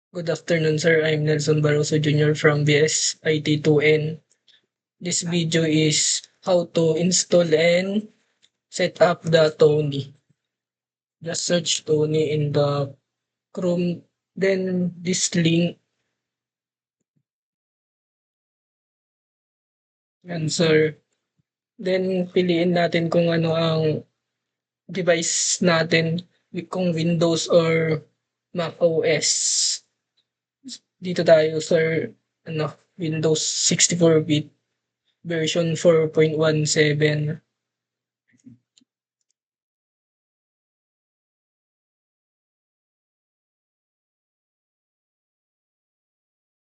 Good afternoon, sir. I'm Nelson Barroso Jr. from BS IT2N. This video is how to install and set up the Tony. Just search Tony in the Chrome. Then this link. Yan, sir. Then piliin natin kung ano ang device natin, kung Windows or Mac OS. Dito tayo, sir. Windows 64-bit version 4.17.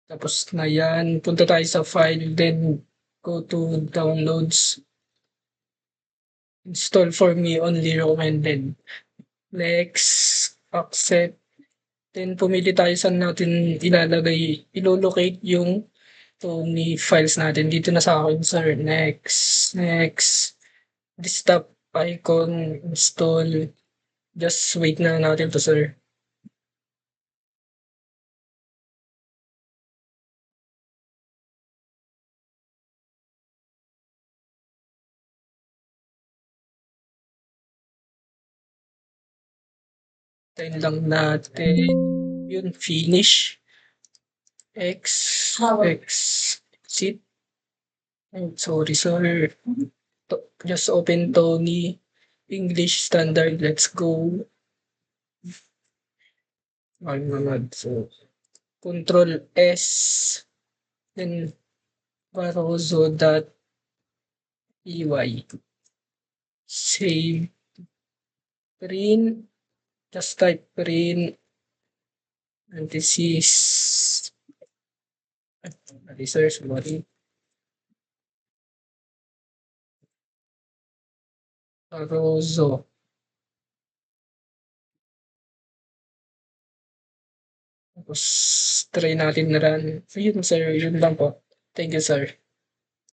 Tapos na yan, punta tayo sa file, then go to downloads. Install for me only recommended. Next, accept. Then pumili tayo saan natin ilolocate yung Tony files natin. Dito na sa akin, sir. Next. Desktop icon, install. Just wait na natin to, sir. Tayo lang natin. Yun, finish. Exit. Sorry, sir. Just open Tony. English standard. Let's go. So, Control S. Then, Barroso.py. Save. Print. Just type print. Parenthesis. Research. Barroso. Tapos, try natin na run. Yun, sir. Yun lang po. Thank you, sir.